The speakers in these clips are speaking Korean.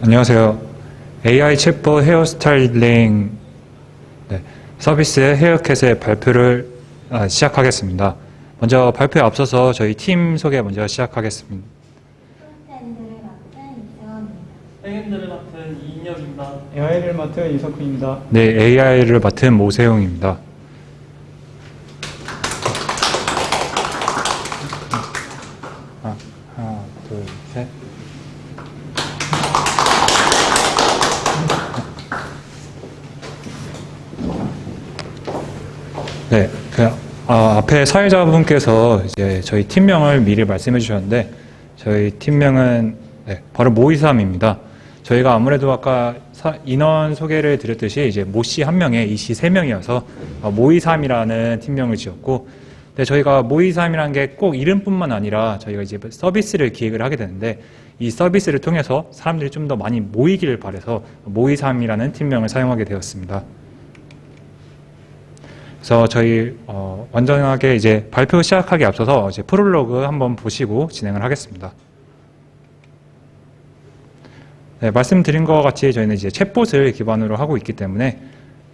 안녕하세요. AI 챗봇 헤어스타일링 서비스의 헤어캣의 발표를 시작하겠습니다. 먼저 발표에 앞서서 저희 팀 소개 먼저 시작하겠습니다. 프론트엔드를 맡은 이세원입니다. 백엔드를 맡은 이인혁입니다. AI를 맡은 이석훈입니다. 네, AI를 맡은 모세용입니다. 하나, 둘, 셋. 네, 앞에 사회자분께서 이제 저희 팀명을 미리 말씀해 주셨는데, 저희 팀명은 바로 모이삼입니다. 저희가 아무래도 아까 인원 소개를 드렸듯이 이제 모씨 한 명에 이씨 세 명이어서 모이삼이라는 팀명을 지었고, 근데 저희가 모이삼이라는 게 꼭 이름뿐만 아니라 저희가 이제 서비스를 기획을 하게 되는데, 이 서비스를 통해서 사람들이 좀 더 많이 모이기를 바라서 모이삼이라는 팀명을 사용하게 되었습니다. 그래서 저희 완전하게 이제 발표 시작하기 앞서서 이제 프롤로그 한번 보시고 진행을 하겠습니다. 네, 말씀드린 것과 같이 저희는 이제 챗봇을 기반으로 하고 있기 때문에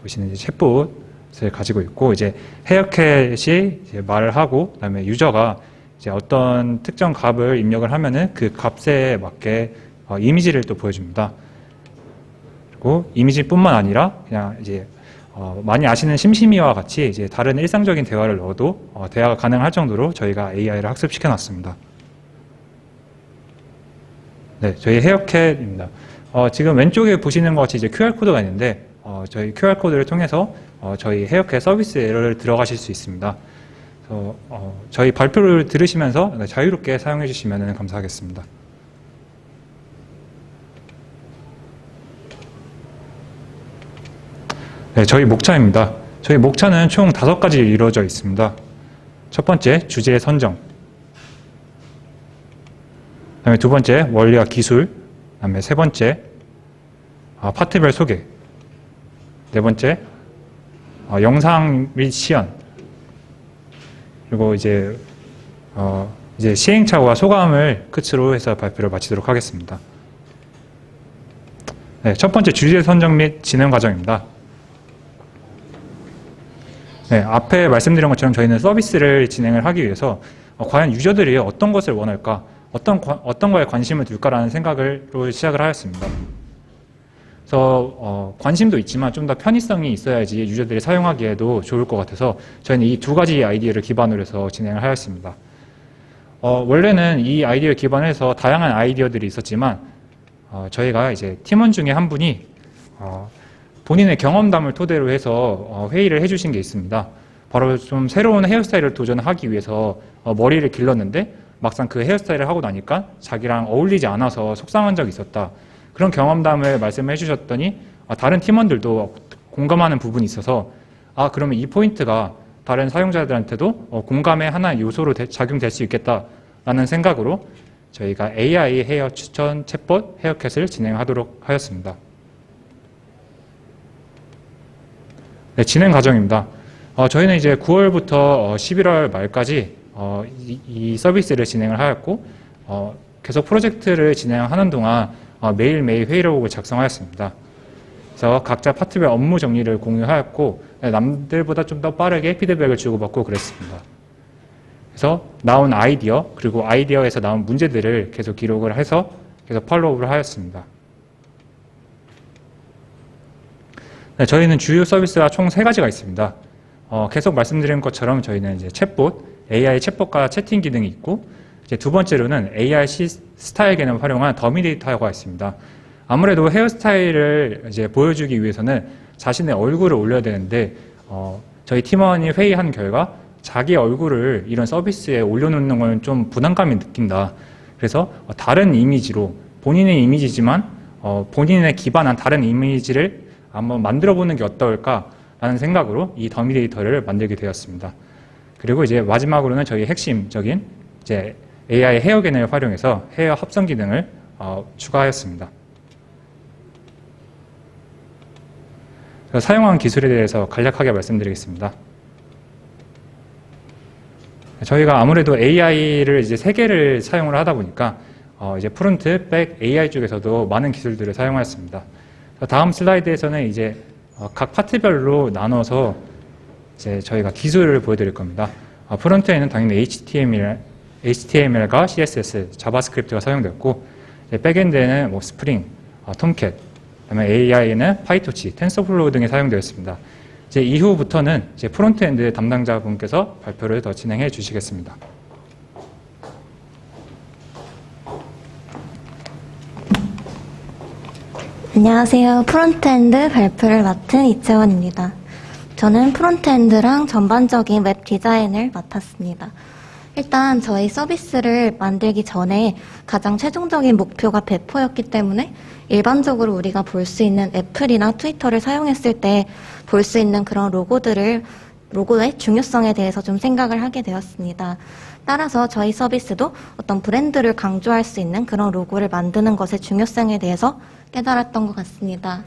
보시는 이제 챗봇을 가지고 있고, 이제 헤어캣이 이제 말을 하고, 그다음에 유저가 이제 어떤 특정 값을 입력을 하면은 그 값에 맞게 이미지를 또 보여줍니다. 그리고 이미지뿐만 아니라 그냥 이제 많이 아시는 심심이와 같이 이제 다른 일상적인 대화를 넣어도 대화가 가능할 정도로 저희가 AI를 학습시켜 놨습니다. 네, 저희 헤어캣입니다. 지금 왼쪽에 보시는 것 같이 이제 QR코드가 있는데, 저희 QR코드를 통해서 저희 헤어캣 서비스를 들어가실 수 있습니다. 그래서 저희 발표를 들으시면서 자유롭게 사용해 주시면 감사하겠습니다. 네, 저희 목차입니다. 저희 목차는 총 5가지 이루어져 있습니다. 첫 번째, 주제 선정. 그다음에 두 번째, 원리와 기술. 그다음에 세 번째, 파트별 소개. 네 번째, 영상 및 시연. 그리고 이제 시행착오와 소감을 끝으로 해서 발표를 마치도록 하겠습니다. 네, 첫 번째, 주제 선정 및 진행 과정입니다. 네, 앞에 말씀드린 것처럼 저희는 서비스를 진행을 하기 위해서 과연 유저들이 어떤 것을 원할까, 어떤 거에 관심을 둘까라는 생각으로 시작을 하였습니다. 그래서 관심도 있지만 좀 더 편의성이 있어야지 유저들이 사용하기에도 좋을 것 같아서 저희는 이 두 가지 아이디어를 기반으로 해서 진행을 하였습니다. 원래는 이 아이디어를 기반으로 해서 다양한 아이디어들이 있었지만 저희가 이제 팀원 중에 한 분이 본인의 경험담을 토대로 해서 회의를 해주신 게 있습니다. 바로 좀 새로운 헤어스타일을 도전하기 위해서 머리를 길렀는데 막상 그 헤어스타일을 하고 나니까 자기랑 어울리지 않아서 속상한 적이 있었다. 그런 경험담을 말씀해 주셨더니 다른 팀원들도 공감하는 부분이 있어서 그러면 이 포인트가 다른 사용자들한테도 공감의 하나의 요소로 작용될 수 있겠다라는 생각으로 저희가 AI 헤어 추천 챗봇 헤어캣을 진행하도록 하였습니다. 네, 진행 과정입니다. 저희는 이제 9월부터 11월 말까지 이 서비스를 진행을 하였고, 계속 프로젝트를 진행하는 동안 매일매일 회의록을 작성하였습니다. 그래서 각자 파트별 업무 정리를 공유하였고, 남들보다 좀 더 빠르게 피드백을 주고받고 그랬습니다. 그래서 나온 아이디어, 그리고 아이디어에서 나온 문제들을 계속 기록을 해서 계속 팔로우를 하였습니다. 네, 저희는 주요 서비스가 총 3가지가 있습니다. 계속 말씀드린 것처럼 저희는 이제 챗봇, AI 챗봇과 채팅 기능이 있고, 이제 두 번째로는 AI 스타일 개념을 활용한 더미 데이터가 있습니다. 아무래도 헤어스타일을 이제 보여주기 위해서는 자신의 얼굴을 올려야 되는데, 저희 팀원이 회의한 결과 자기 얼굴을 이런 서비스에 올려놓는 건 좀 부담감이 느낀다. 그래서 다른 이미지로, 본인의 이미지지만 본인에 기반한 다른 이미지를 한번 만들어보는 게 어떨까라는 생각으로 이 더미 데이터를 만들게 되었습니다. 그리고 이제 마지막으로는 저희 핵심적인 이제 AI 헤어 개념을 활용해서 헤어 합성 기능을 추가하였습니다. 사용한 기술에 대해서 간략하게 말씀드리겠습니다. 저희가 아무래도 AI를 이제 3개를 사용을 하다 보니까 이제 프론트, 백, AI 쪽에서도 많은 기술들을 사용하였습니다. 다음 슬라이드에서는 이제 각 파트별로 나눠서 이제 저희가 기술을 보여드릴 겁니다. 프론트에는 당연히 HTML과 CSS, 자바스크립트가 사용되었고, 백엔드에는 뭐 스프링, 톰캣, 그다음에 AI에는 파이토치, 텐서플로우 등이 사용되었습니다. 이제 이후부터는 이제 프론트엔드 담당자분께서 발표를 더 진행해 주시겠습니다. 안녕하세요. 프론트엔드 발표를 맡은 이채원입니다. 저는 프론트엔드랑 전반적인 웹 디자인을 맡았습니다. 일단 저희 서비스를 만들기 전에 가장 최종적인 목표가 배포였기 때문에 일반적으로 우리가 볼 수 있는 애플이나 트위터를 사용했을 때 볼 수 있는 그런 로고의 중요성에 대해서 좀 생각을 하게 되었습니다. 따라서 저희 서비스도 어떤 브랜드를 강조할 수 있는 그런 로고를 만드는 것의 중요성에 대해서 깨달았던 것 같습니다.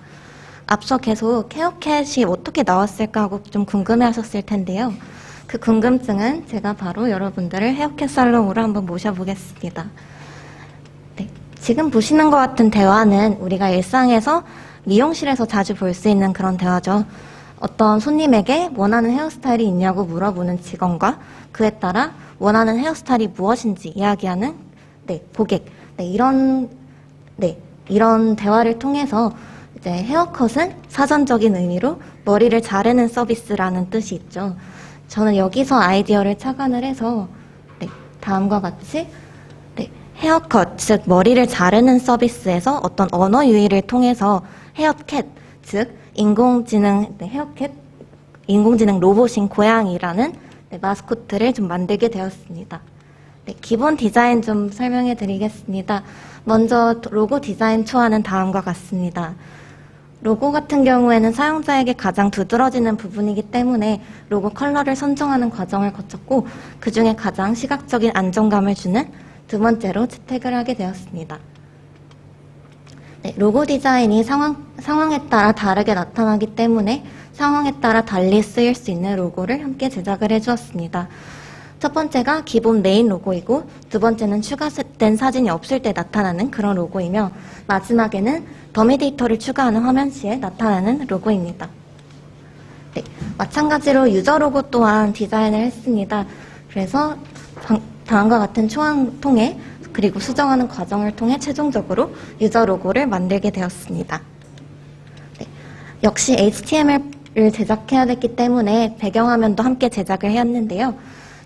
앞서 계속 헤어캣이 어떻게 나왔을까 하고 좀 궁금해하셨을 텐데요. 그 궁금증은 제가 바로 여러분들을 헤어캣 살롱으로 한번 모셔보겠습니다. 네, 지금 보시는 것 같은 대화는 우리가 일상에서 미용실에서 자주 볼 수 있는 그런 대화죠. 어떤 손님에게 원하는 헤어스타일이 있냐고 물어보는 직원과 그에 따라 원하는 헤어스타일이 무엇인지 이야기하는 고객. 이런 대화를 통해서 이제 헤어컷은 사전적인 의미로 머리를 자르는 서비스라는 뜻이 있죠. 저는 여기서 아이디어를 착안을 해서 다음과 같이 헤어컷, 즉 머리를 자르는 서비스에서 어떤 언어 유희를 통해서 헤어캣, 즉 인공지능 로봇인 고양이라는 마스코트를 좀 만들게 되었습니다. 기본 디자인 좀 설명해 드리겠습니다. 먼저 로고 디자인 초안은 다음과 같습니다. 로고 같은 경우에는 사용자에게 가장 두드러지는 부분이기 때문에 로고 컬러를 선정하는 과정을 거쳤고 그 중에 가장 시각적인 안정감을 주는 두 번째로 채택을 하게 되었습니다. 로고 디자인이 상황에 따라 다르게 나타나기 때문에 상황에 따라 달리 쓰일 수 있는 로고를 함께 제작을 해주었습니다. 첫 번째가 기본 메인 로고이고 두 번째는 추가된 사진이 없을 때 나타나는 그런 로고이며 마지막에는 더미 데이터를 추가하는 화면 시에 나타나는 로고입니다. 마찬가지로 유저 로고 또한 디자인을 했습니다. 그래서 다음과 같은 초안 통해 그리고 수정하는 과정을 통해 최종적으로 유저 로고를 만들게 되었습니다. 역시 HTML을 제작해야 됐기 때문에 배경화면도 함께 제작을 해왔는데요.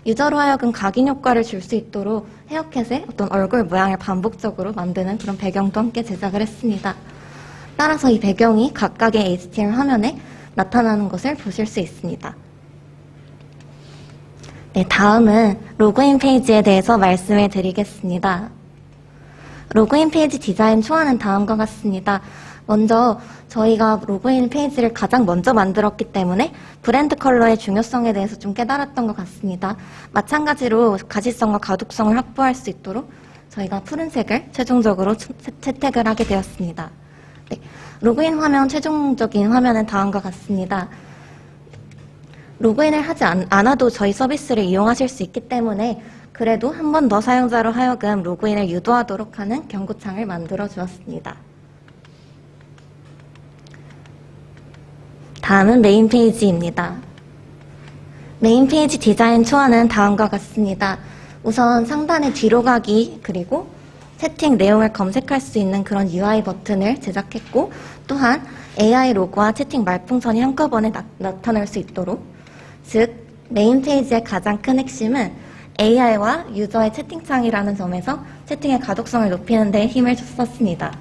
유저로 하여금 각인 효과를 줄 수 있도록 헤어캣의 어떤 얼굴 모양을 반복적으로 만드는 그런 배경도 함께 제작을 했습니다. 따라서 이 배경이 각각의 HTML 화면에 나타나는 것을 보실 수 있습니다. 다음은 로그인 페이지에 대해서 말씀을 드리겠습니다. 로그인 페이지 디자인 초안은 다음과 같습니다. 먼저 저희가 로그인 페이지를 가장 먼저 만들었기 때문에 브랜드 컬러의 중요성에 대해서 좀 깨달았던 것 같습니다. 마찬가지로 가시성과 가독성을 확보할 수 있도록 저희가 푸른색을 최종적으로 채택을 하게 되었습니다. 로그인 화면 최종적인 화면은 다음과 같습니다. 로그인을 하지 않아도 저희 서비스를 이용하실 수 있기 때문에 그래도 한 번 더 사용자로 하여금 로그인을 유도하도록 하는 경고창을 만들어 주었습니다. 다음은 메인 페이지입니다. 메인 페이지 디자인 초안은 다음과 같습니다. 우선 상단에 뒤로 가기 그리고 채팅 내용을 검색할 수 있는 그런 UI 버튼을 제작했고 또한 AI 로고와 채팅 말풍선이 한꺼번에 나타날 수 있도록 즉 메인 페이지의 가장 큰 핵심은 AI와 유저의 채팅창이라는 점에서 채팅의 가독성을 높이는 데 힘을 썼습니다.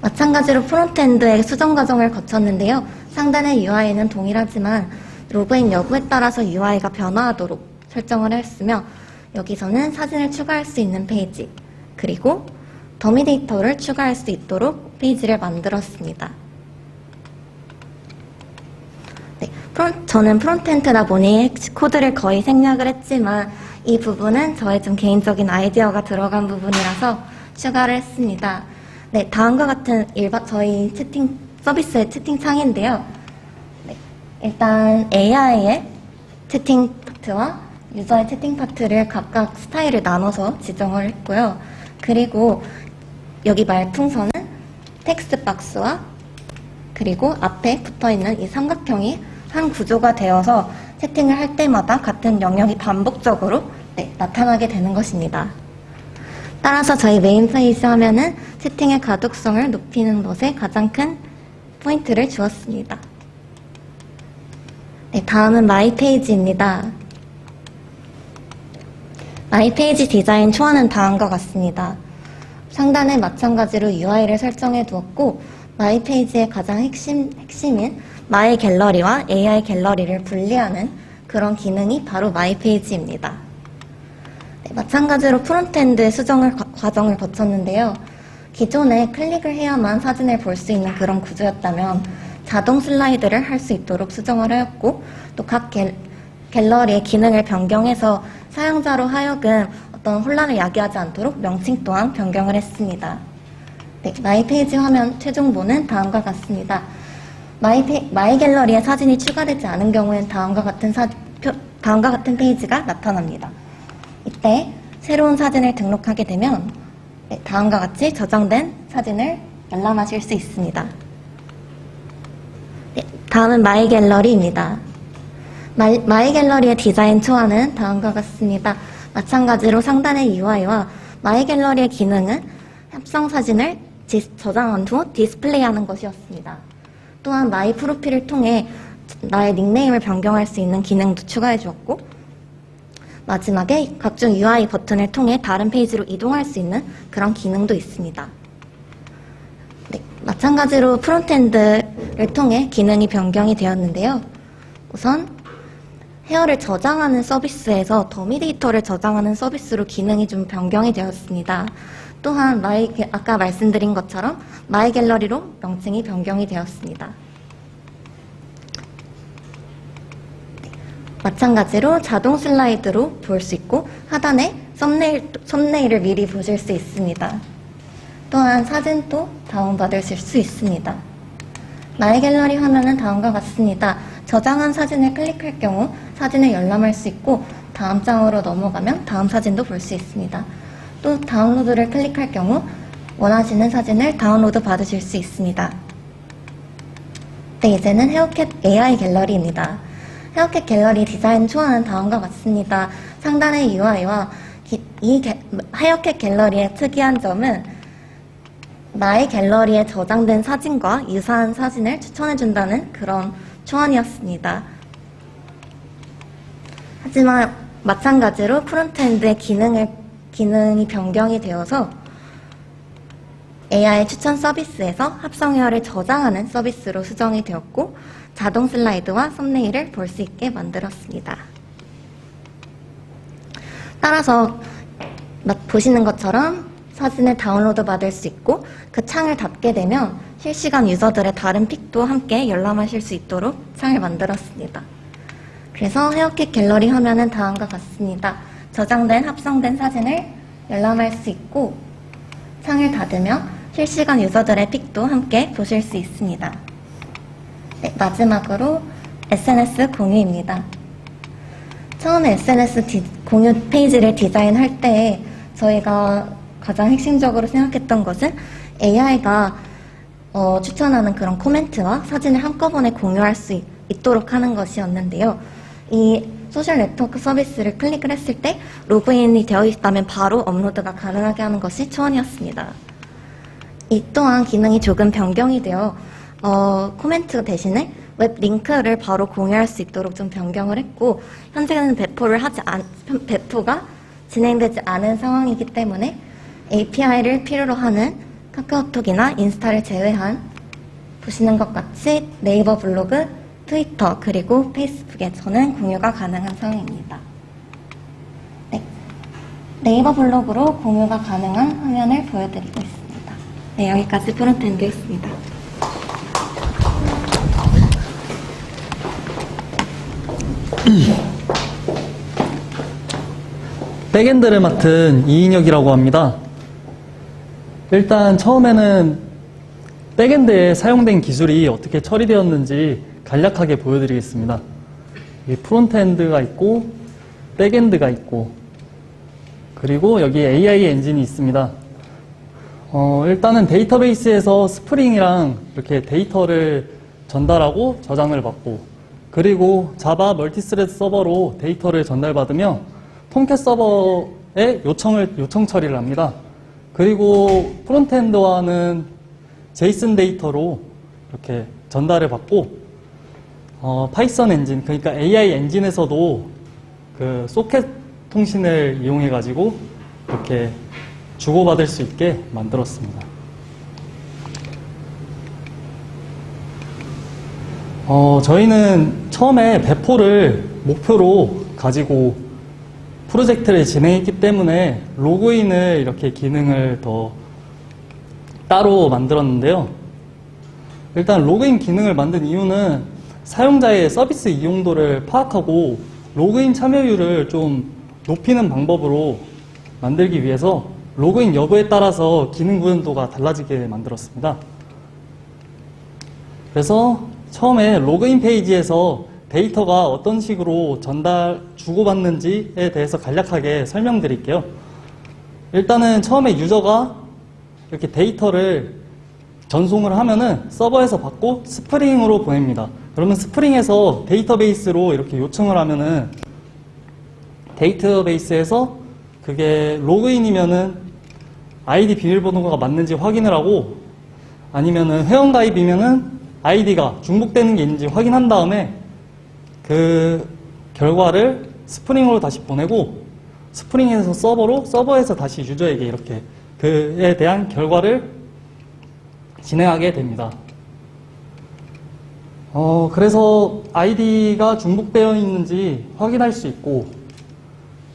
마찬가지로 프론트엔드의 수정 과정을 거쳤는데요. 상단의 UI는 동일하지만 로그인 여부에 따라서 UI가 변화하도록 설정을 했으며 여기서는 사진을 추가할 수 있는 페이지 그리고 더미 데이터를 추가할 수 있도록 페이지를 만들었습니다. 저는 프론트엔드다 보니 코드를 거의 생략을 했지만 이 부분은 저의 좀 개인적인 아이디어가 들어간 부분이라서 추가를 했습니다. 다음과 같은 저희 채팅 서비스의 채팅창인데요. 일단 AI의 채팅 파트와 유저의 채팅 파트를 각각 스타일을 나눠서 지정을 했고요. 그리고 여기 말풍선은 텍스트 박스와 그리고 앞에 붙어있는 이 삼각형이 한 구조가 되어서 채팅을 할 때마다 같은 영역이 반복적으로 나타나게 되는 것입니다. 따라서 저희 메인 페이지 화면은 채팅의 가독성을 높이는 것에 가장 큰 포인트를 주었습니다. 네, 다음은 마이 페이지입니다. 마이 페이지 디자인 초안은 다음과 같습니다. 상단에 마찬가지로 UI를 설정해 두었고, 마이 페이지의 가장 핵심인 마이 갤러리와 AI 갤러리를 분리하는 그런 기능이 바로 마이 페이지입니다. 네, 마찬가지로 프론트엔드의 수정 과정을 거쳤는데요. 기존에 클릭을 해야만 사진을 볼 수 있는 그런 구조였다면 자동 슬라이드를 할 수 있도록 수정을 하였고, 또 각 갤러리의 기능을 변경해서 사용자로 하여금 어떤 혼란을 야기하지 않도록 명칭 또한 변경을 했습니다. 네, 마이 페이지 화면 최종본은 다음과 같습니다. 마이 갤러리에 사진이 추가되지 않은 경우엔 다음과 같은 페이지가 나타납니다. 이때 새로운 사진을 등록하게 되면 다음과 같이 저장된 사진을 열람하실 수 있습니다. 네, 다음은 마이 갤러리입니다. 마이 갤러리의 디자인 초안은 다음과 같습니다. 마찬가지로 상단의 UI와 마이 갤러리의 기능은 합성 사진을 저장한 후 디스플레이하는 것이었습니다. 또한 마이 프로필을 통해 나의 닉네임을 변경할 수 있는 기능도 추가해 주었고, 마지막에 각종 UI 버튼을 통해 다른 페이지로 이동할 수 있는 그런 기능도 있습니다. 네, 마찬가지로 프론트엔드를 통해 기능이 변경이 되었는데요. 우선 헤어를 저장하는 서비스에서 더미 데이터를 저장하는 서비스로 기능이 좀 변경이 되었습니다. 또한 아까 말씀드린 것처럼 마이 갤러리로 명칭이 변경이 되었습니다. 마찬가지로 자동 슬라이드로 볼 수 있고 하단에 썸네일을 미리 보실 수 있습니다. 또한 사진도 다운받으실 수 있습니다. 마이 갤러리 화면은 다음과 같습니다. 저장한 사진을 클릭할 경우 사진을 열람할 수 있고, 다음 장으로 넘어가면 다음 사진도 볼 수 있습니다. 또 다운로드를 클릭할 경우 원하시는 사진을 다운로드 받으실 수 있습니다. 네, 이제는 헤어캣 AI 갤러리입니다. 헤어캣 갤러리 디자인 초안은 다음과 같습니다. 상단의 UI와 헤어캣 갤러리의 특이한 점은 나의 갤러리에 저장된 사진과 유사한 사진을 추천해준다는 그런 초안이었습니다. 하지만 마찬가지로 프론트엔드의 기능이 변경이 되어서 AI 추천 서비스에서 합성 헤어를 저장하는 서비스로 수정이 되었고, 자동 슬라이드와 썸네일을 볼 수 있게 만들었습니다. 따라서 보시는 것처럼 사진을 다운로드 받을 수 있고, 그 창을 닫게 되면 실시간 유저들의 다른 픽도 함께 열람하실 수 있도록 창을 만들었습니다. 그래서 헤어캣 갤러리 화면은 다음과 같습니다. 저장된 합성된 사진을 열람할 수 있고, 창을 닫으면 실시간 유저들의 픽도 함께 보실 수 있습니다. 네, 마지막으로 SNS 공유입니다. 처음에 SNS 공유 페이지를 디자인할 때 저희가 가장 핵심적으로 생각했던 것은 AI가 추천하는 그런 코멘트와 사진을 한꺼번에 공유할 수 있도록 하는 것이었는데요. 이 소셜 네트워크 서비스를 클릭을 했을 때 로그인이 되어 있다면 바로 업로드가 가능하게 하는 것이 초안이었습니다. 이 또한 기능이 조금 변경이 되어 코멘트 대신에 웹 링크를 바로 공유할 수 있도록 좀 변경을 했고, 현재는 배포가 진행되지 않은 상황이기 때문에 API를 필요로 하는 카카오톡이나 인스타를 제외한 보시는 것 같이 네이버 블로그, 트위터, 그리고 페이스북에서는 공유가 가능한 상황입니다. 네, 네이버 블로그로 공유가 가능한 화면을 보여드리고 있습니다. 네, 여기까지 프론트엔드였습니다. 백엔드를 맡은 이인혁이라고 합니다. 일단 처음에는 백엔드에 사용된 기술이 어떻게 처리되었는지 간략하게 보여드리겠습니다. 프론트엔드가 있고 백엔드가 있고, 그리고 여기 AI 엔진이 있습니다. 일단은 데이터베이스에서 스프링이랑 이렇게 데이터를 전달하고 저장을 받고, 그리고 자바 멀티스레드 서버로 데이터를 전달받으며 톰캣 서버에 요청 처리를 합니다. 그리고 프론트엔드와는 제이슨 데이터로 이렇게 전달을 받고, 파이썬 엔진, 그러니까 AI 엔진에서도 그 소켓 통신을 이용해가지고 이렇게 주고받을 수 있게 만들었습니다. 저희는 처음에 배포를 목표로 가지고 프로젝트를 진행했기 때문에 로그인을 이렇게 기능을 더 따로 만들었는데요. 일단 로그인 기능을 만든 이유는 사용자의 서비스 이용도를 파악하고 로그인 참여율을 좀 높이는 방법으로 만들기 위해서 로그인 여부에 따라서 기능 구현도가 달라지게 만들었습니다. 그래서 처음에 로그인 페이지에서 데이터가 어떤 식으로 주고받는지에 대해서 간략하게 설명드릴게요. 일단은 처음에 유저가 이렇게 데이터를 전송을 하면은 서버에서 받고 스프링으로 보냅니다. 그러면 스프링에서 데이터베이스로 이렇게 요청을 하면은 데이터베이스에서 그게 로그인이면은 아이디 비밀번호가 맞는지 확인을 하고, 아니면은 회원가입이면은 아이디가 중복되는 게 있는지 확인한 다음에 그 결과를 스프링으로 다시 보내고, 스프링에서 서버로, 서버에서 다시 유저에게 이렇게 그에 대한 결과를 진행하게 됩니다. 그래서 아이디가 중복되어 있는지 확인할 수 있고,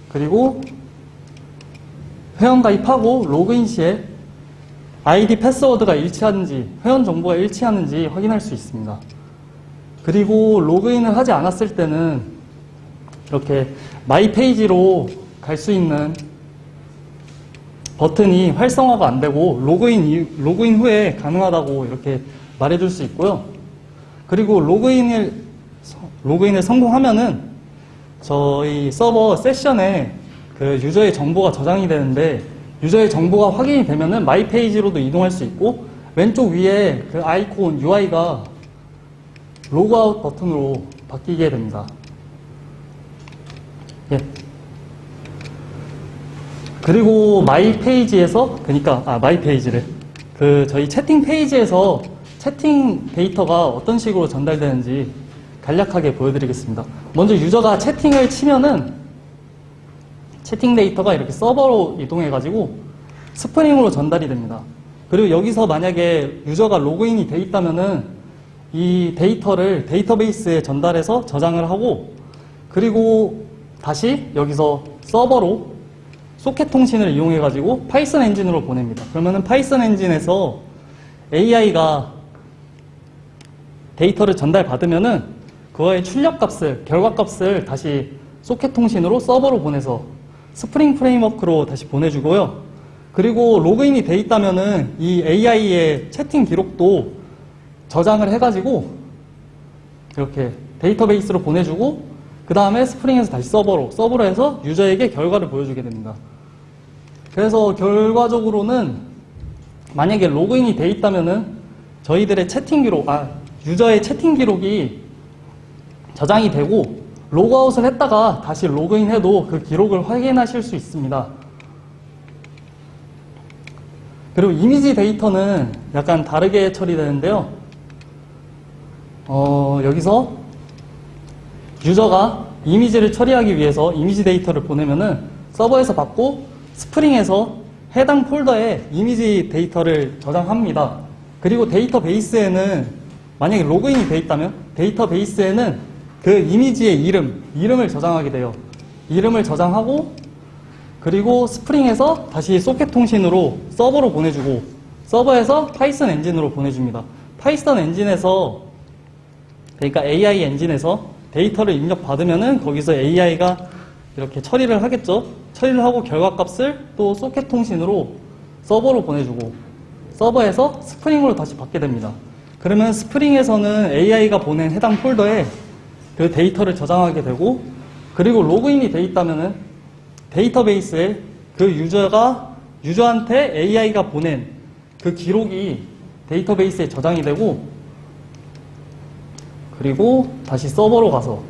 그리고 회원가입하고 로그인 시에 아이디 패스워드가 일치하는지, 회원 정보가 일치하는지 확인할 수 있습니다. 그리고 로그인을 하지 않았을 때는 이렇게 마이 페이지로 갈 수 있는 버튼이 활성화가 안 되고 로그인 후에 가능하다고 이렇게 말해줄 수 있고요. 그리고 로그인을 성공하면은 저희 서버 세션에 그 유저의 정보가 저장이 되는데, 유저의 정보가 확인이 되면은 마이 페이지로도 이동할 수 있고, 왼쪽 위에 그 아이콘 UI가 로그아웃 버튼으로 바뀌게 됩니다. 예. 그리고 마이 페이지에서, 마이 페이지를 저희 채팅 페이지에서 채팅 데이터가 어떤 식으로 전달되는지 간략하게 보여드리겠습니다. 먼저 유저가 채팅을 치면은 채팅 데이터가 이렇게 서버로 이동해가지고 스프링으로 전달이 됩니다. 그리고 여기서 만약에 유저가 로그인이 돼 있다면은 이 데이터를 데이터베이스에 전달해서 저장을 하고, 그리고 다시 여기서 서버로 소켓 통신을 이용해가지고 파이썬 엔진으로 보냅니다. 그러면은 파이썬 엔진에서 AI가 데이터를 전달받으면은 그거의 출력값을, 결과값을 다시 소켓 통신으로 서버로 보내서 스프링 프레임워크로 다시 보내주고요. 그리고 로그인이 돼 있다면은 이 AI의 채팅 기록도 저장을 해가지고 이렇게 데이터베이스로 보내주고, 그 다음에 스프링에서 다시 서버로 해서 유저에게 결과를 보여주게 됩니다. 그래서 결과적으로는 만약에 로그인이 돼 있다면은 저희들의 유저의 채팅 기록이 저장이 되고, 로그아웃을 했다가 다시 로그인해도 그 기록을 확인하실 수 있습니다. 그리고 이미지 데이터는 약간 다르게 처리되는데요. 여기서 유저가 이미지를 처리하기 위해서 이미지 데이터를 보내면은 서버에서 받고 스프링에서 해당 폴더에 이미지 데이터를 저장합니다. 그리고 데이터베이스에는 만약에 로그인이 돼 있다면 데이터베이스에는 그 이미지의 이름을 저장하게 돼요. 이름을 저장하고, 그리고 스프링에서 다시 소켓 통신으로 서버로 보내주고, 서버에서 파이썬 엔진으로 보내줍니다. 파이썬 엔진에서, 그러니까 AI 엔진에서 데이터를 입력받으면은 거기서 AI가 이렇게 처리를 하겠죠. 처리를 하고 결과값을 또 소켓 통신으로 서버로 보내주고, 서버에서 스프링으로 다시 받게 됩니다. 그러면 스프링에서는 AI가 보낸 해당 폴더에 그 데이터를 저장하게 되고, 그리고 로그인이 돼 있다면은 데이터베이스에 그 유저한테 AI가 보낸 그 기록이 데이터베이스에 저장이 되고, 그리고 다시 서버로 가서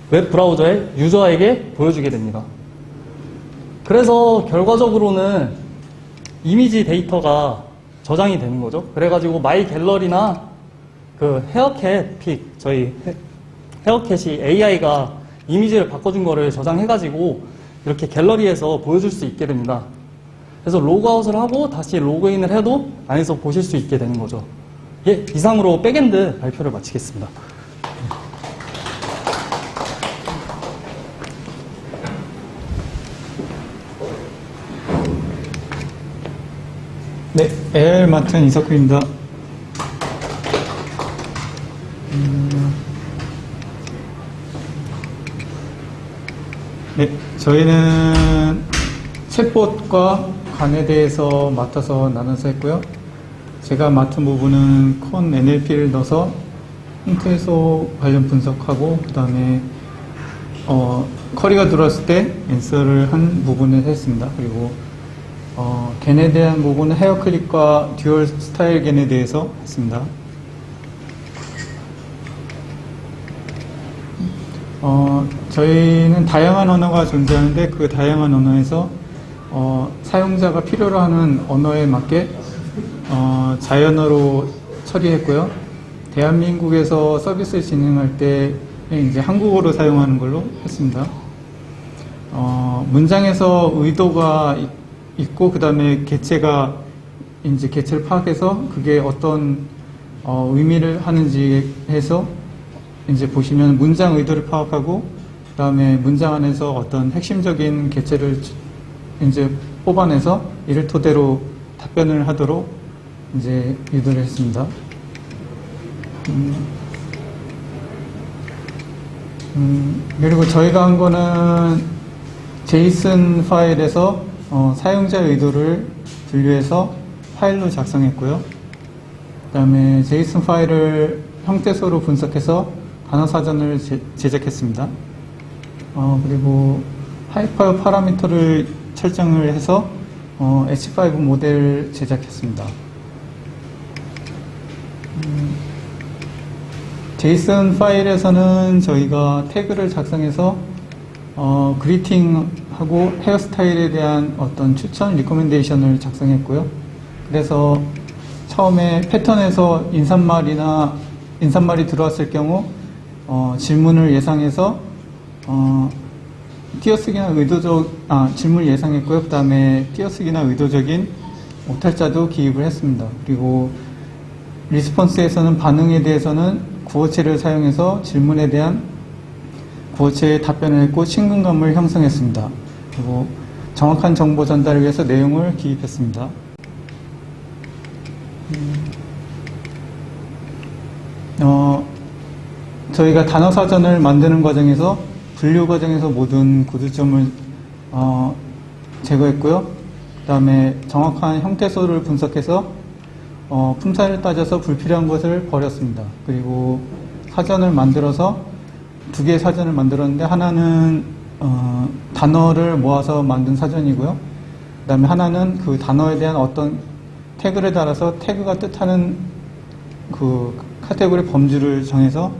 웹 브라우저에 유저에게 보여주게 됩니다. 그래서 결과적으로는 이미지 데이터가 저장이 되는 거죠. 그래가지고 마이 갤러리나 그 헤어캣 픽, 저희 헤어캣이 AI가 이미지를 바꿔준 거를 저장해가지고 이렇게 갤러리에서 보여줄 수 있게 됩니다. 그래서 로그아웃을 하고 다시 로그인을 해도 안에서 보실 수 있게 되는 거죠. 예, 이상으로 백엔드 발표를 마치겠습니다. 네, AI 맡은 이석훈입니다. 네, 저희는 챗봇과 간에 대해서 맡아서 나눠서 했고요. 제가 맡은 부분은 콘 NLP를 넣어서 형태소 관련 분석하고, 그 다음에 쿼리가 들어왔을 때 앤서를 한 부분을 했습니다. 그리고 겐에 대한 부분은 헤어클릭과 듀얼 스타일 겐에 대해서 했습니다. 저희는 다양한 언어가 존재하는데 그 다양한 언어에서 사용자가 필요로 하는 언어에 맞게 자연어로 처리했고요. 대한민국에서 서비스를 진행할 때 이제 한국어로 사용하는 걸로 했습니다. 문장에서 의도가 있고, 그 다음에 개체가 이제 개체를 파악해서 그게 어떤 의미를 하는지 해서 이제 보시면 문장 의도를 파악하고, 그 다음에 문장 안에서 어떤 핵심적인 개체를 이제 뽑아내서 이를 토대로 답변을 하도록 이제 유도를 했습니다. 그리고 저희가 한 거는 제이슨 파일에서 사용자 의도를 분류해서 파일로 작성했고요. 그 다음에 제이슨 파일을 형태소로 분석해서 단어 사전을 제작했습니다. 그리고 하이퍼 파라미터를 설정을 해서 H5 모델을 제작했습니다. 제이슨 파일에서는 저희가 태그를 작성해서 그리팅하고 헤어스타일에 대한 어떤 추천 리코멘데이션을 작성했고요. 그래서 처음에 패턴에서 인사말이 들어왔을 경우 질문을 예상해서 띄어쓰기나 질문을 예상했고요. 그 다음에 띄어쓰기나 의도적인 오탈자도 기입을 했습니다. 그리고 리스폰스에서는 반응에 대해서는 구어체를 사용해서 질문에 대한 구어체에 답변을 했고 친근감을 형성했습니다. 그리고 정확한 정보 전달을 위해서 내용을 기입했습니다. 저희가 단어 사전을 만드는 과정에서 분류 과정에서 모든 구두점을 제거했고요. 그 다음에 정확한 형태소를 분석해서 품사를 따져서 불필요한 것을 버렸습니다. 그리고 사전을 만들어서 두 개의 사전을 만들었는데 하나는 단어를 모아서 만든 사전이고요. 그 다음에 하나는 그 단어에 대한 어떤 태그를 달아서 태그가 뜻하는 그 카테고리 범주를 정해서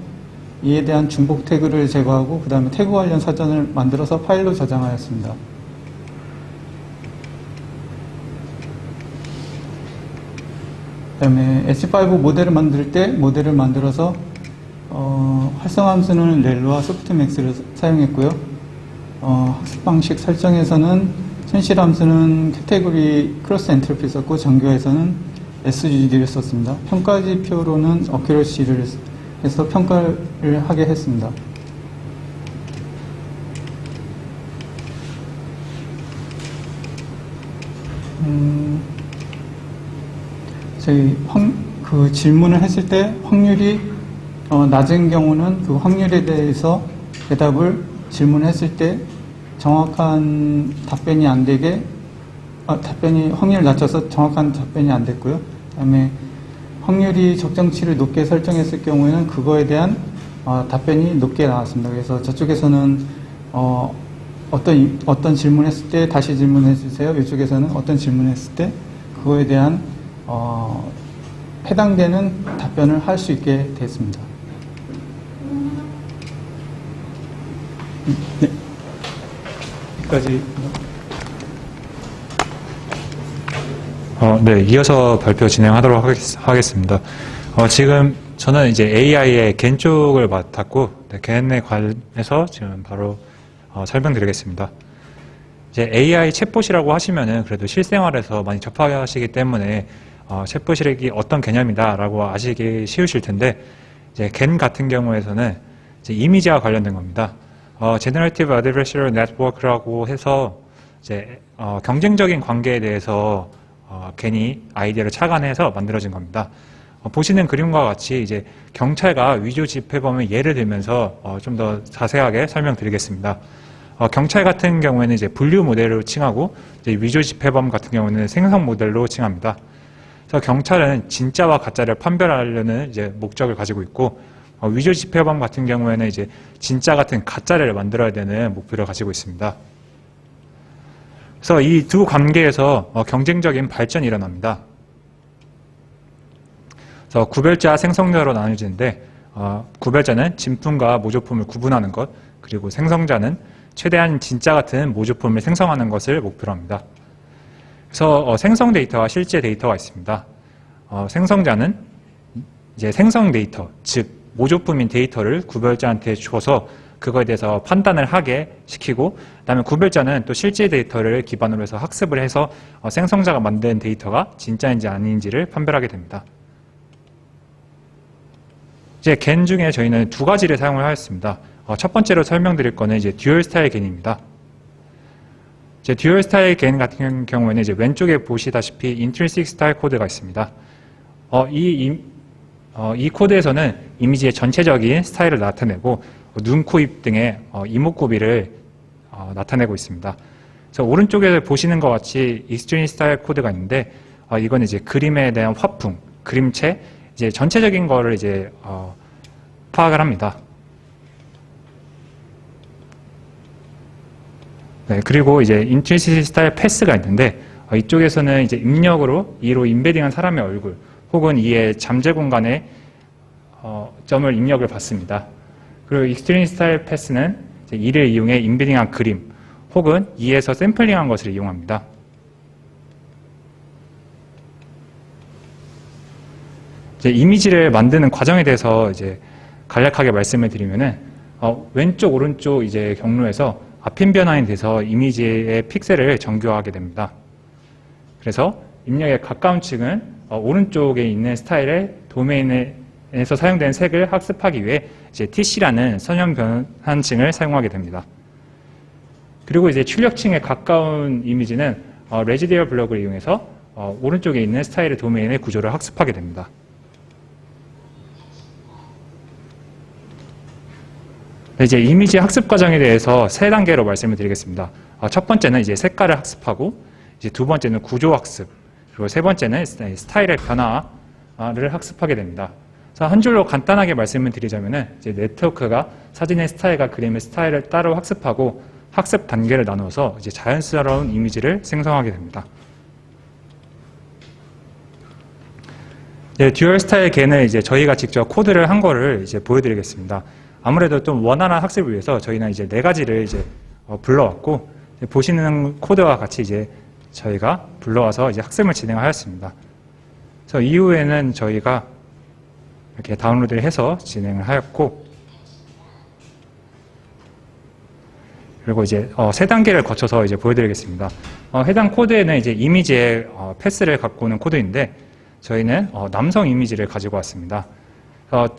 이에 대한 중복 태그를 제거하고 그 다음에 태그 관련 사전을 만들어서 파일로 저장하였습니다. 그 다음에 H5 모델을 만들 때 모델을 만들어서 활성화 함수는 렐로와 소프트맥스를 사용했고요. 학습 방식 설정에서는 손실 함수는 카테고리 크로스 엔트로피를 썼고 정교에서는 SGD를 썼습니다. 평가 지표로는 어큐러시를 해서 평가를 하게 했습니다. 저희 그 질문을 했을 때 확률이 낮은 경우는 그 확률에 대해서 대답을 질문했을 때 정확한 답변이 안 되게 확률을 낮춰서 정확한 답변이 안 됐고요. 그다음에 확률이 적정치를 높게 설정했을 경우에는 그거에 대한 답변이 높게 나왔습니다. 그래서 저쪽에서는 어떤 질문했을 때 다시 질문해 주세요. 이쪽에서는 어떤 질문했을 때 그거에 대한 해당되는 답변을 할 수 있게 됐습니다. 네. 여기까지. 네, 이어서 발표 진행하도록 하겠습니다. 지금 저는 이제 AI의 겐 쪽을 맡았고, 네, 겐에 관해서 지금 바로 설명드리겠습니다. 이제 AI 챗봇이라고 하시면은 그래도 실생활에서 많이 접하시기 때문에 챗봇이 어떤 개념이다라고 아시기 쉬우실 텐데, 이제 겐 같은 경우에서는 이제 이미지와 관련된 겁니다. Generative Adversarial Network라고 해서 이제 경쟁적인 관계에 대해서 겐이 아이디어를 착안해서 만들어진 겁니다. 보시는 그림과 같이 이제 경찰과 위조 집회범을 예를 들면서 좀 더 자세하게 설명드리겠습니다. 경찰 같은 경우에는 이제 분류 모델로 칭하고, 이제 위조 집회범 같은 경우는 생성 모델로 칭합니다. 그래서 경찰은 진짜와 가짜를 판별하려는 이제 목적을 가지고 있고, 위조 집회범 같은 경우에는 이제 진짜 같은 가짜를 만들어야 되는 목표를 가지고 있습니다. 그래서 이 두 관계에서 경쟁적인 발전이 일어납니다. 그래서 구별자, 생성자로 나뉘어지는데, 구별자는 진품과 모조품을 구분하는 것, 그리고 생성자는 최대한 진짜 같은 모조품을 생성하는 것을 목표로 합니다. 그래서 생성 데이터와 실제 데이터가 있습니다. 생성자는 이제 생성 데이터, 즉 모조품인 데이터를 구별자한테 줘서 그거에 대해서 판단을 하게 시키고, 그다음에 구별자는 또 실제 데이터를 기반으로 해서 학습을 해서 생성자가 만든 데이터가 진짜인지 아닌지를 판별하게 됩니다. 이제 겐 중에 저희는 두 가지를 사용을 하였습니다. 첫 번째로 설명드릴 거는 이제 듀얼 스타일 겐입니다. 이제 듀얼 스타일 겐 같은 경우에는 이제 왼쪽에 보시다시피 intrinsic 스타일 코드가 있습니다. 이 코드에서는 이미지의 전체적인 스타일을 나타내고 눈, 코, 입 등의 이목구비를 나타내고 있습니다. 그래서 오른쪽에 보시는 것 같이 익스트림 스타일 코드가 있는데, 이건 이제 그림에 대한 화풍, 그림체, 이제 전체적인 거를 이제 파악을 합니다. 네, 그리고 이제 인트리시 스타일 패스가 있는데, 이쪽에서는 이제 입력으로 이로 인베딩한 사람의 얼굴 혹은 이의 잠재 공간에 점을 입력을 받습니다. 그리고 익스트림 스타일 패스는 이제 이를 이용해 인베딩한 그림 혹은 이에서 샘플링한 것을 이용합니다. 이제 이미지를 만드는 과정에 대해서 이제 간략하게 말씀을 드리면은 왼쪽 오른쪽 이제 경로에서 앞인 변환이 돼서 이미지의 픽셀을 정교화하게 됩니다. 그래서 입력에 가까운 층은 오른쪽에 있는 스타일의 도메인에서 사용된 색을 학습하기 위해 이제 TC라는 선형 변환층을 사용하게 됩니다. 그리고 이제 출력층에 가까운 이미지는 레지디얼 블럭을 이용해서 오른쪽에 있는 스타일의 도메인의 구조를 학습하게 됩니다. 이제 이미지 학습 과정에 대해서 세 단계로 말씀을 드리겠습니다. 첫 번째는 이제 색깔을 학습하고, 이제 두 번째는 구조 학습, 그리고 세 번째는 스타일의 변화를 학습하게 됩니다. 그래서 한 줄로 간단하게 말씀을 드리자면은 이제 네트워크가 사진의 스타일과 그림의 스타일을 따로 학습하고 학습 단계를 나눠서 이제 자연스러운 이미지를 생성하게 됩니다. 듀얼 스타일 겐을 이제 저희가 직접 코드를 한 거를 이제 보여드리겠습니다. 아무래도 좀 원활한 학습을 위해서 저희는 이제 네 가지를 이제 불러왔고, 보시는 코드와 같이 이제 저희가 불러와서 이제 학습을 진행하였습니다. 그래서 이후에는 저희가 이렇게 다운로드를 해서 진행을 하였고, 그리고 이제 세 단계를 거쳐서 이제 보여드리겠습니다. 해당 코드에는 이제 이미지의 패스를 갖고 오는 코드인데, 저희는 남성 이미지를 가지고 왔습니다.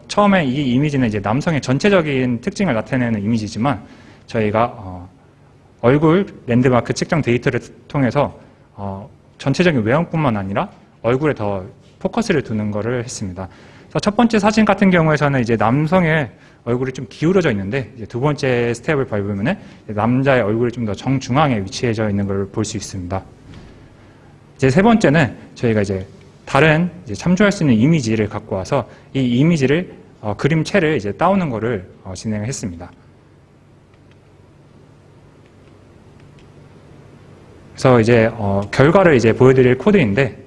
처음에 이 이미지는 이제 남성의 전체적인 특징을 나타내는 이미지지만, 저희가 얼굴 랜드마크 측정 데이터를 통해서 전체적인 외형뿐만 아니라 얼굴에 더 포커스를 두는 것을 했습니다. 그래서 첫 번째 사진 같은 경우에서는 이제 남성의 얼굴이 좀 기울어져 있는데, 이제 두 번째 스텝을 밟으면은 남자의 얼굴이 좀 더 정중앙에 위치해져 있는 걸 볼 수 있습니다. 이제 세 번째는 저희가 이제 다른 이제 참조할 수 있는 이미지를 갖고 와서 이 이미지를 그림체를 이제 따오는 거를 진행을 했습니다. 그래서 이제 결과를 이제 보여드릴 코드인데,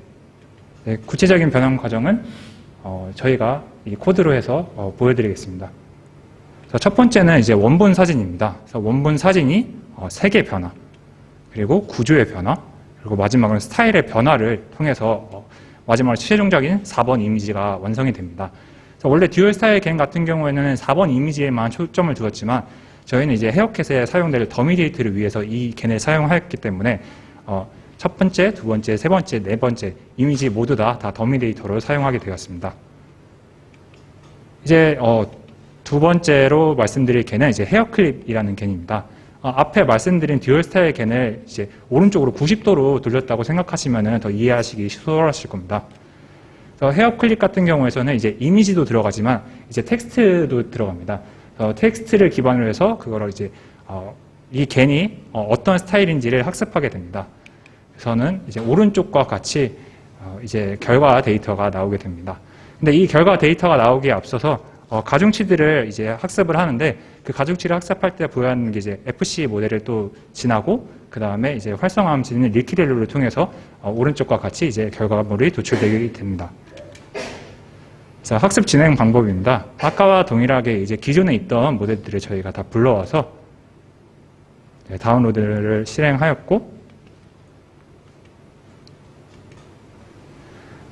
구체적인 변환 과정은 저희가 이 코드로 해서 보여드리겠습니다. 그래서 첫 번째는 이제 원본 사진입니다. 그래서 원본 사진이 색의 변화, 그리고 구조의 변화, 그리고 마지막으로 스타일의 변화를 통해서 마지막으로 최종적인 4번 이미지가 완성이 됩니다. 그래서 원래 듀얼 스타일 겐 같은 경우에는 4번 이미지에만 초점을 두었지만 저희는 이제 헤어캣에 사용될 더미 데이터를 위해서 이 겐을 사용하였기 때문에 첫 번째, 두 번째, 세 번째, 네 번째 이미지 모두 다 더미 데이터로 사용하게 되었습니다. 이제 두 번째로 말씀드릴 겐은 이제 헤어클립이라는 겐입니다. 앞에 말씀드린 듀얼 스타일 겐을 이제 오른쪽으로 90도로 돌렸다고 생각하시면 더 이해하시기 수월하실 겁니다. 그래서 헤어클립 같은 경우에서는 이제 이미지도 들어가지만 이제 텍스트도 들어갑니다. 텍스트를 기반으로 해서 그거를 이제 이 겐이 어떤 스타일인지를 학습하게 됩니다. 그래서는 이제 오른쪽과 같이 이제 결과 데이터가 나오게 됩니다. 근데 이 결과 데이터가 나오기에 앞서서 가중치들을 이제 학습을 하는데 그 가중치를 학습할 때 보여하는 게 이제 FC 모델을 또 지나고 그 다음에 이제 활성화함 지는 리퀴렐로를 통해서 오른쪽과 같이 이제 결과물이 도출되게 됩니다. 그래서 학습 진행 방법입니다. 아까와 동일하게 이제 기존에 있던 모델들을 저희가 다 불러와서 다운로드를 실행하였고,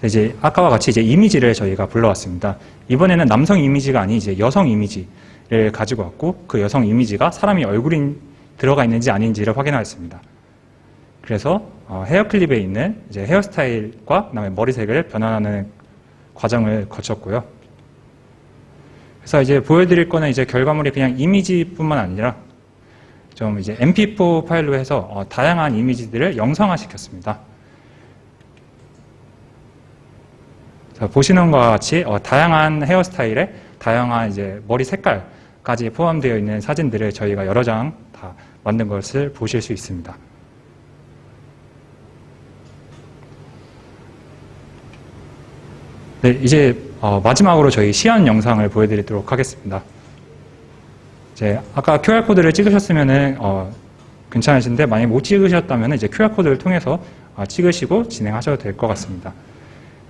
이제 아까와 같이 이제 이미지를 저희가 불러왔습니다. 이번에는 남성 이미지가 아닌 이제 여성 이미지를 가지고 왔고, 그 여성 이미지가 사람이 얼굴이 들어가 있는지 아닌지를 확인하였습니다. 그래서 헤어 클립에 있는 이제 헤어스타일과 그다음에 머리색을 변환하는 과정을 거쳤고요. 그래서 이제 보여드릴 거는 이제 결과물이 그냥 이미지뿐만 아니라 좀 이제 MP4 파일로 해서 다양한 이미지들을 영상화 시켰습니다. 보시는 것과 같이 다양한 헤어스타일에 다양한 이제 머리 색깔까지 포함되어 있는 사진들을 저희가 여러 장 다 만든 것을 보실 수 있습니다. 네, 이제 마지막으로 저희 시연 영상을 보여드리도록 하겠습니다. 이제 아까 QR코드를 찍으셨으면은 괜찮으신데 만약 못 찍으셨다면 이제 QR코드를 통해서 찍으시고 진행하셔도 될 것 같습니다.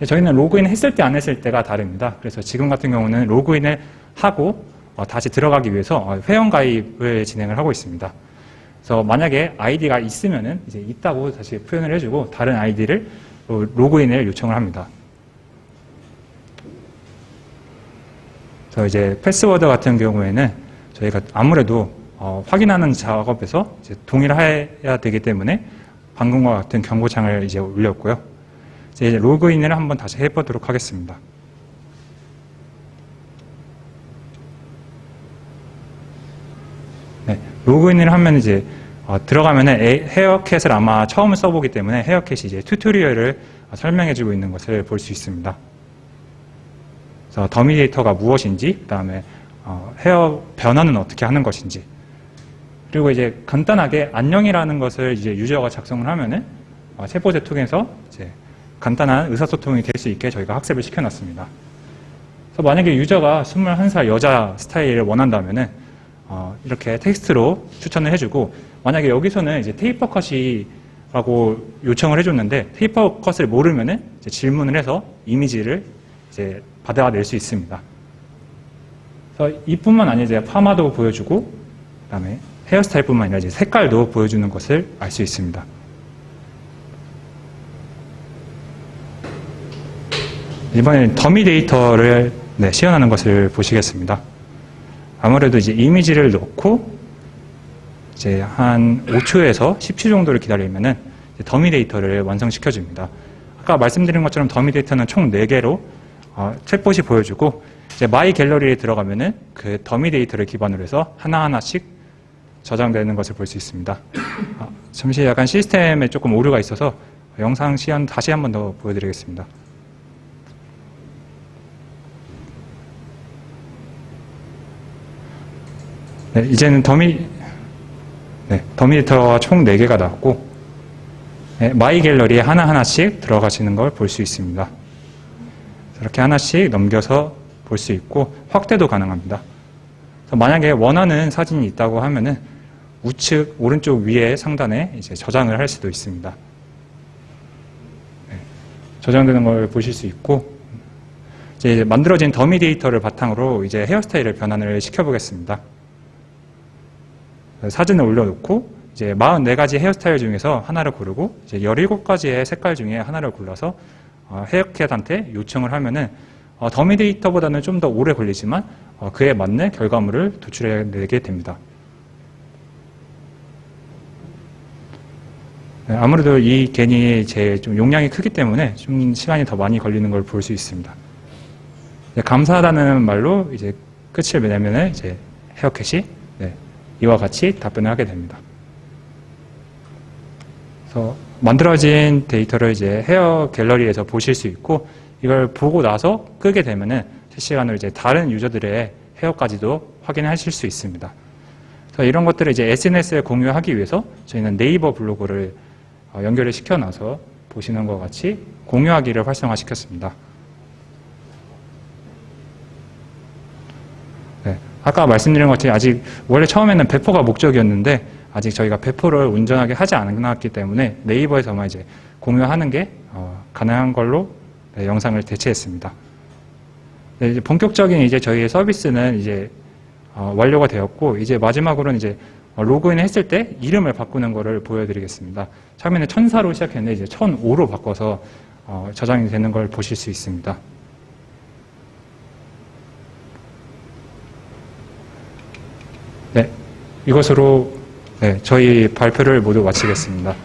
저희는 로그인 했을 때 안 했을 때가 다릅니다. 그래서 지금 같은 경우는 로그인을 하고 다시 들어가기 위해서 회원 가입을 진행을 하고 있습니다. 그래서 만약에 아이디가 있으면은 이제 있다고 다시 표현을 해주고 다른 아이디를 로그인을 요청을 합니다. 그래서 이제 패스워드 같은 경우에는 저희가 아무래도 확인하는 작업에서 이제 동일해야 되기 때문에 방금과 같은 경고창을 이제 올렸고요. 이제 로그인을 한번 다시 해보도록 하겠습니다. 네, 로그인을 하면 이제 들어가면은 헤어캣을 아마 처음 써보기 때문에 헤어캣이 이제 튜토리얼을 설명해주고 있는 것을 볼 수 있습니다. 그래서 더미 데이터가 무엇인지, 그다음에 헤어 변화는 어떻게 하는 것인지, 그리고 이제 간단하게 안녕이라는 것을 이제 유저가 작성을 하면은 챗봇을 통해서 이제 간단한 의사소통이 될 수 있게 저희가 학습을 시켜놨습니다. 그래서 만약에 유저가 21살 여자 스타일을 원한다면은 이렇게 텍스트로 추천을 해주고, 만약에 여기서는 이제 테이퍼 컷이라고 요청을 해줬는데 테이퍼 컷을 모르면은 이제 질문을 해서 이미지를 이제 받아낼 수 있습니다. 그래서 이뿐만 아니라 이제 파마도 보여주고, 그다음에 헤어스타일뿐만 아니라 이제 색깔도 보여주는 것을 알 수 있습니다. 이번에는 더미 데이터를 시연하는 것을 보시겠습니다. 아무래도 이제 이미지를 넣고 이제 한 5초에서 10초 정도를 기다리면은 더미 데이터를 완성시켜 줍니다. 아까 말씀드린 것처럼 더미 데이터는 총 4개로 챗봇이 보여주고, 이제 마이 갤러리에 들어가면은 그 더미 데이터를 기반으로 해서 하나하나씩 저장되는 것을 볼 수 있습니다. 잠시 약간 시스템에 조금 오류가 있어서 영상 시연 다시 한 번 더 보여드리겠습니다. 네, 이제는 더미 데이터가 총 4개가 나왔고, 마이 갤러리에 하나하나씩 들어가시는 걸 볼 수 있습니다. 이렇게 하나씩 넘겨서 볼 수 있고 확대도 가능합니다. 그래서 만약에 원하는 사진이 있다고 하면은 우측 오른쪽 위에 상단에 이제 저장을 할 수도 있습니다. 네, 저장되는 걸 보실 수 있고 이제 만들어진 더미 데이터를 바탕으로 이제 헤어스타일을 변환을 시켜보겠습니다. 사진을 올려놓고 이제 44가지 헤어스타일 중에서 하나를 고르고 이제 17가지의 색깔 중에 하나를 골라서 헤어캣한테 요청을 하면은 더미 데이터보다는 좀 더 오래 걸리지만 그에 맞는 결과물을 도출해내게 됩니다. 네, 아무래도 이 겐이 좀 용량이 크기 때문에 좀 시간이 더 많이 걸리는 걸 볼 수 있습니다. 네, 감사하다는 말로 이제 끝을 맺으면 이제 헤어캣이 이와 같이 답변을 하게 됩니다. 그래서 만들어진 데이터를 이제 헤어 갤러리에서 보실 수 있고 이걸 보고 나서 끄게 되면은 실시간으로 이제 다른 유저들의 헤어까지도 확인하실 수 있습니다. 그래서 이런 것들을 이제 SNS에 공유하기 위해서 저희는 네이버 블로그를 연결을 시켜놔서 보시는 것 같이 공유하기를 활성화시켰습니다. 네, 아까 말씀드린 것 같이 아직 원래 처음에는 배포가 목적이었는데 아직 저희가 배포를 온전하게 하지 않았기 때문에 네이버에서만 이제 공유하는 게 가능한 걸로 영상을 대체했습니다. 네, 이제 본격적인 이제 저희의 서비스는 이제 완료가 되었고 이제 마지막으로는 이제 로그인 했을 때 이름을 바꾸는 것을 보여드리겠습니다. 처음에는 1004로 시작했는데 이제 1005로 바꿔서 저장이 되는 걸 보실 수 있습니다. 네, 이것으로 저희 발표를 모두 마치겠습니다.